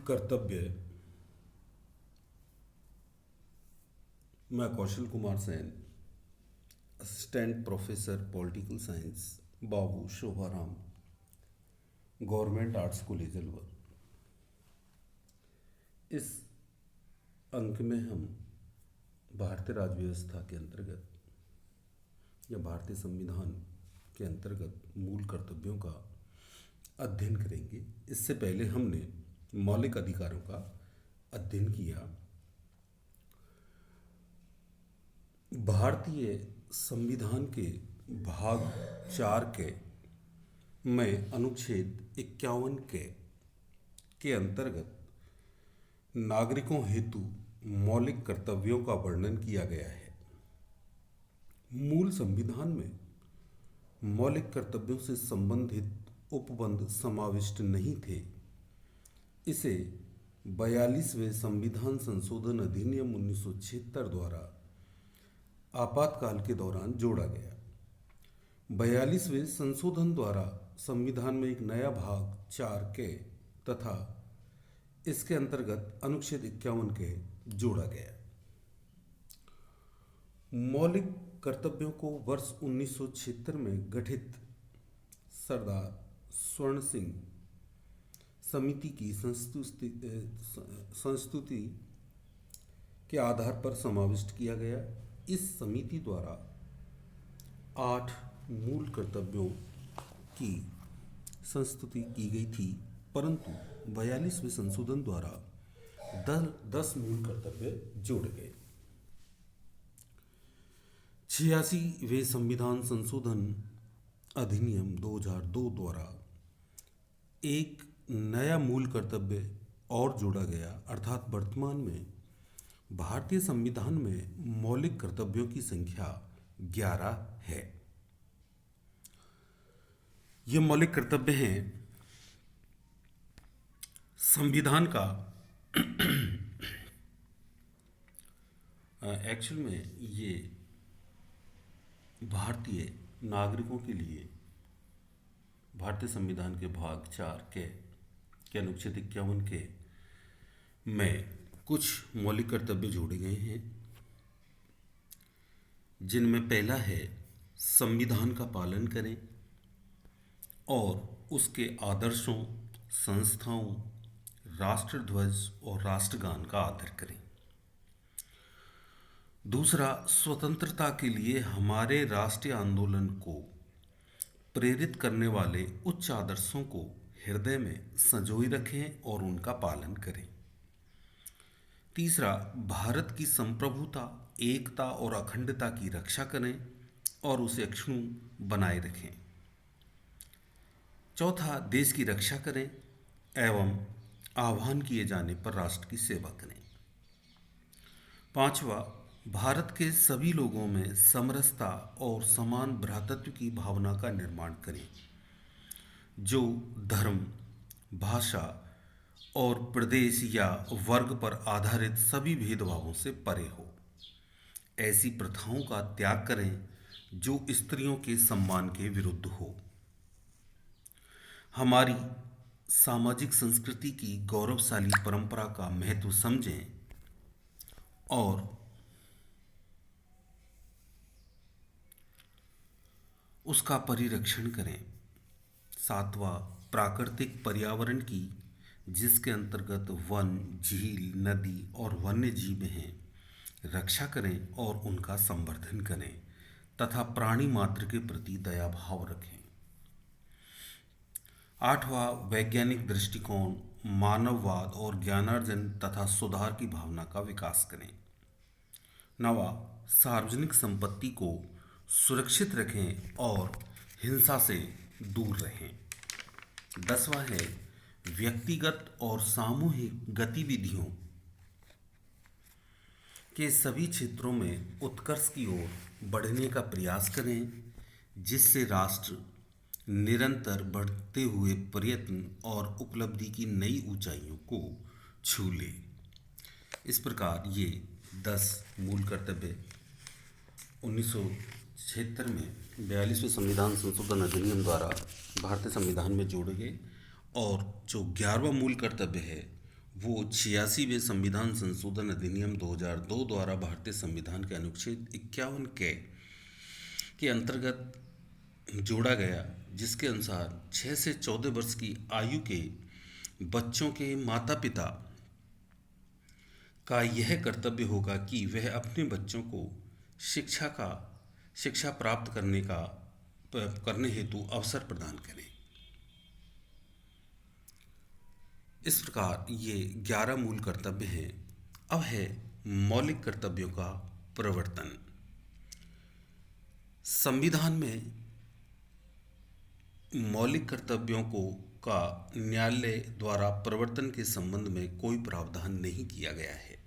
कर्तव्य। मैं Kaushal Kumar Sen, assistant professor political science, Babu Shobharam, government arts college Alwar. इस अंक में हम भारतीय राज्य व्यवस्था के अंतर्गत या भारतीय संविधान के अंतर्गत मूल कर्तव्यों का अध्ययन करेंगे। इससे पहले हमने मौलिक अधिकारों का अध्ययन किया। भारतीय संविधान के भाग 4 के में अनुच्छेद 51 के अंतर्गत नागरिकों हेतु मौलिक कर्तव्यों का वर्णन किया गया है। मूल संविधान में मौलिक कर्तव्यों से संबंधित उपबंध समाविष्ट नहीं थे। इसे 42वें संविधान संशोधन अधिनियम 1976 द्वारा आपातकाल के दौरान जोड़ा गया। 42वें संशोधन द्वारा संविधान में एक नया भाग 4 के तथा इसके अंतर्गत अनुच्छेद 51 के जोड़ा गया। मौलिक कर्तव्यों को वर्ष 1976 में गठित सरदार स्वर्ण सिंह समिति की संस्तुति के आधार पर समाविष्ट किया गया। इस समिति द्वारा 8 मूल कर्तव्यों की संस्तुति की गई थी, परंतु 42वें संशोधन द्वारा 10 मूल कर्तव्य जोड़े गए। 86वें संविधान संशोधन अधिनियम 2002 द्वारा एक नया मूल कर्तव्य और जोड़ा गया, अर्थात वर्तमान में भारतीय संविधान में मौलिक कर्तव्यों की संख्या 11 है। ये मौलिक कर्तव्य हैं संविधान का एक्चुअल में ये भारतीय नागरिकों के लिए भारतीय संविधान के भाग 4 के अनुच्छेद 51 के में कुछ मौलिक कर्तव्य जोड़े गए हैं, जिनमें पहला है संविधान का पालन करें और उसके आदर्शों, संस्थाओं, राष्ट्रध्वज और राष्ट्रगान का आदर करें। दूसरा, स्वतंत्रता के लिए हमारे राष्ट्रीय आंदोलन को प्रेरित करने वाले उच्च आदर्शों को हृदय में संजोए रखें और उनका पालन करें। तीसरा, भारत की संप्रभुता, एकता और अखंडता की रक्षा करें और उसे अक्षुण्ण बनाए रखें। चौथा, देश की रक्षा करें एवं आह्वान किए जाने पर राष्ट्र की सेवा करें। पांचवा, भारत के सभी लोगों में समरसता और समान भ्रातृत्व की भावना का निर्माण करें, जो धर्म, भाषा और प्रदेश या वर्ग पर आधारित सभी भेदभावों से परे हो। ऐसी प्रथाओं का त्याग करें जो स्त्रियों के सम्मान के विरुद्ध हो। हमारी सामाजिक संस्कृति की गौरवशाली परंपरा का महत्व समझें और उसका परिरक्षण करें। सातवां, प्राकृतिक पर्यावरण की, जिसके अंतर्गत वन, झील, नदी और वन्य जीव हैं, रक्षा करें और उनका संवर्धन करें तथा प्राणी मात्र के प्रति दया भाव रखें। आठवां, वैज्ञानिक दृष्टिकोण, मानववाद और ज्ञानार्जन तथा सुधार की भावना का विकास करें। नवा, सार्वजनिक संपत्ति को सुरक्षित रखें और हिंसा से दूर रहें। 10वां है व्यक्तिगत और सामूहिक गतिविधियों के सभी क्षेत्रों में उत्कर्ष की ओर बढ़ने का प्रयास करें, जिससे राष्ट्र निरंतर बढ़ते हुए प्रयत्न और उपलब्धि की नई ऊंचाइयों को छू ले। इस प्रकार ये 10 मूल कर्तव्य 1976 में 42वें संविधान संशोधन अधिनियम द्वारा भारतीय संविधान में जोड़े गए और जो 11वां मूल कर्तव्य है वो 86वें संविधान संशोधन अधिनियम 2002 द्वारा भारतीय संविधान के अनुच्छेद 51 के अंतर्गत जोड़ा गया, जिसके अनुसार 6 से 14 वर्ष की आयु के बच्चों के माता पिता का यह कर्तव्य होगा कि वह अपने बच्चों को शिक्षा प्राप्त करने हेतु अवसर प्रदान करें। इस प्रकार ये 11 मूल कर्तव्य हैं। अब है मौलिक कर्तव्यों का प्रवर्तन। संविधान में मौलिक कर्तव्यों का न्यायालय द्वारा प्रवर्तन के संबंध में कोई प्रावधान नहीं किया गया है,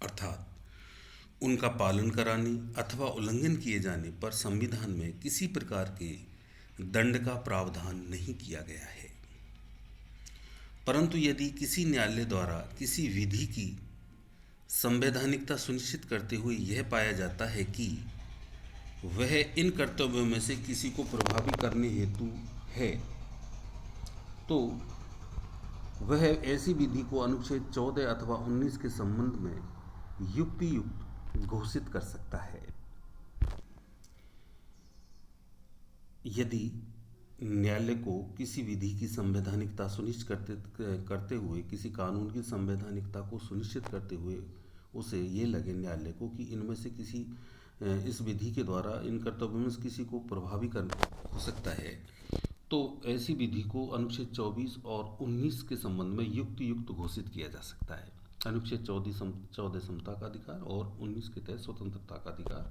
अर्थात उनका पालन कराने अथवा उल्लंघन किए जाने पर संविधान में किसी प्रकार के दंड का प्रावधान नहीं किया गया है। परंतु यदि किसी न्यायालय द्वारा किसी विधि की संवैधानिकता सुनिश्चित करते हुए यह पाया जाता है कि वह इन कर्तव्यों में से किसी को प्रभावी करने हेतु है, तो वह ऐसी विधि को अनुच्छेद 14 अथवा 19 के संबंध में युक्त घोषित कर सकता है। यदि न्यायालय को किसी विधि की संवैधानिकता सुनिश्चित करते हुए किसी कानून की संवैधानिकता को सुनिश्चित करते हुए उसे ये लगे न्यायालय को कि इनमें से किसी इस विधि के द्वारा इन कर्तव्यों में से किसी को प्रभावी कर हो सकता है, तो ऐसी विधि को अनुच्छेद 24 और 19 के संबंध में युक्त घोषित किया जा सकता है। अनुच्छेद 14 समता का अधिकार और 19 के तहत स्वतंत्रता का अधिकार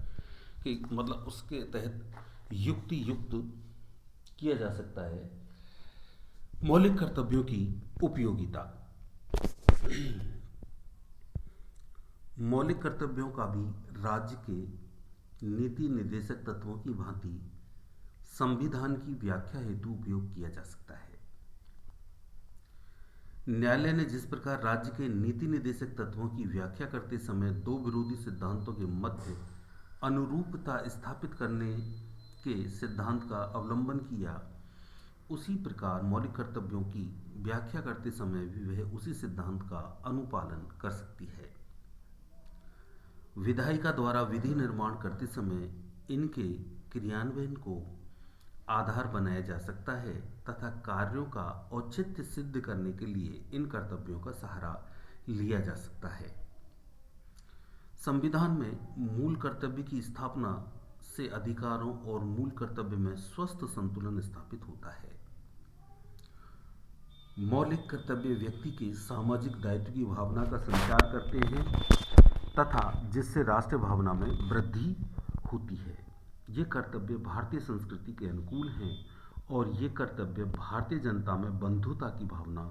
कि मतलब उसके तहत युक्त किया जा सकता है। मौलिक कर्तव्यों की उपयोगिता। मौलिक कर्तव्यों का भी राज्य के नीति निर्देशक तत्वों की भांति संविधान की व्याख्या हेतु उपयोग किया जा सकता है। न्यायालय ने जिस प्रकार राज्य के नीति निर्देशक तत्वों की व्याख्या करते समय दो विरोधी सिद्धांतों के मध्य अनुरूपता स्थापित करने के सिद्धांत का अवलंबन किया, उसी प्रकार मौलिक कर्तव्यों की व्याख्या करते समय भी वह उसी सिद्धांत का अनुपालन कर सकती है। विधायिका द्वारा विधि निर्माण करते समय इनके क्रियान्वयन को आधार बनाया जा सकता है तथा कार्यों का औचित्य सिद्ध करने के लिए इन कर्तव्यों का सहारा लिया जा सकता है। संविधान में मूल कर्तव्य की स्थापना से अधिकारों और मूल कर्तव्य में स्वस्थ संतुलन स्थापित होता है। मौलिक कर्तव्य व्यक्ति के सामाजिक दायित्व की भावना का संचार करते हैं तथा जिससे राष्ट्रीय भावना में वृद्धि होती है। ये कर्तव्य भारतीय संस्कृति के अनुकूल हैं और ये कर्तव्य भारतीय जनता में बंधुता की भावना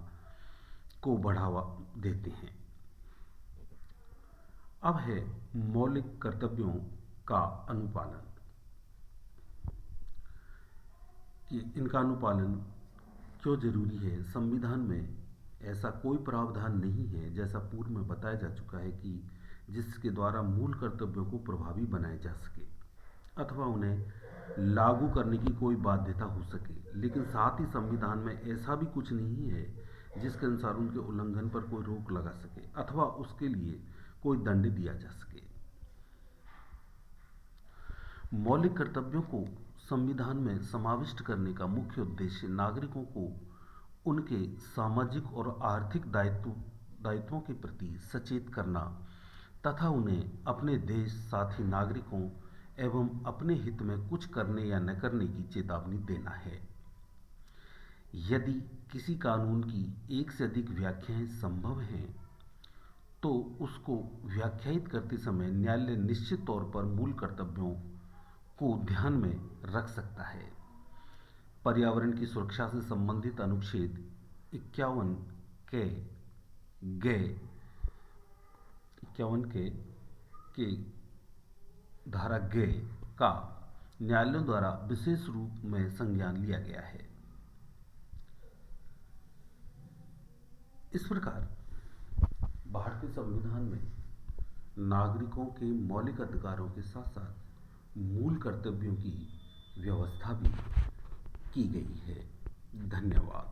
को बढ़ावा देते हैं। अब है मौलिक कर्तव्यों का अनुपालन कि इनका अनुपालन क्यों जरूरी है। संविधान में ऐसा कोई प्रावधान नहीं है, जैसा पूर्व में बताया जा चुका है, कि जिसके द्वारा मूल कर्तव्यों को प्रभावी बनाया जा सके अथवा उन्हें लागू करने की कोई बाध्यता हो सके। लेकिन साथ ही संविधान में ऐसा भी कुछ नहीं है जिसके अनुसार उनके उल्लंघन पर कोई रोक लगा सके अथवा उसके लिए कोई दंड दिया जा सके। मौलिक कर्तव्यों को संविधान में समाविष्ट करने का मुख्य उद्देश्य नागरिकों को उनके सामाजिक और आर्थिक दायित्वों के प्रति सचेत करना तथा उन्हें अपने देश साथी नागरिकों एवं अपने हित में कुछ करने या न करने की चेतावनी देना है। यदि किसी कानून की एक से अधिक व्याख्याएं संभव हैं, तो उसको व्याख्यायित करते समय न्यायालय निश्चित तौर पर मूल कर्तव्यों को ध्यान में रख सकता है। पर्यावरण की सुरक्षा से संबंधित अनुच्छेद 51 के धारा ग का न्यायालयों द्वारा विशेष रूप में संज्ञान लिया गया है। इस प्रकार भारतीय संविधान में नागरिकों के मौलिक अधिकारों के साथ साथ मूल कर्तव्यों की व्यवस्था भी की गई है। धन्यवाद।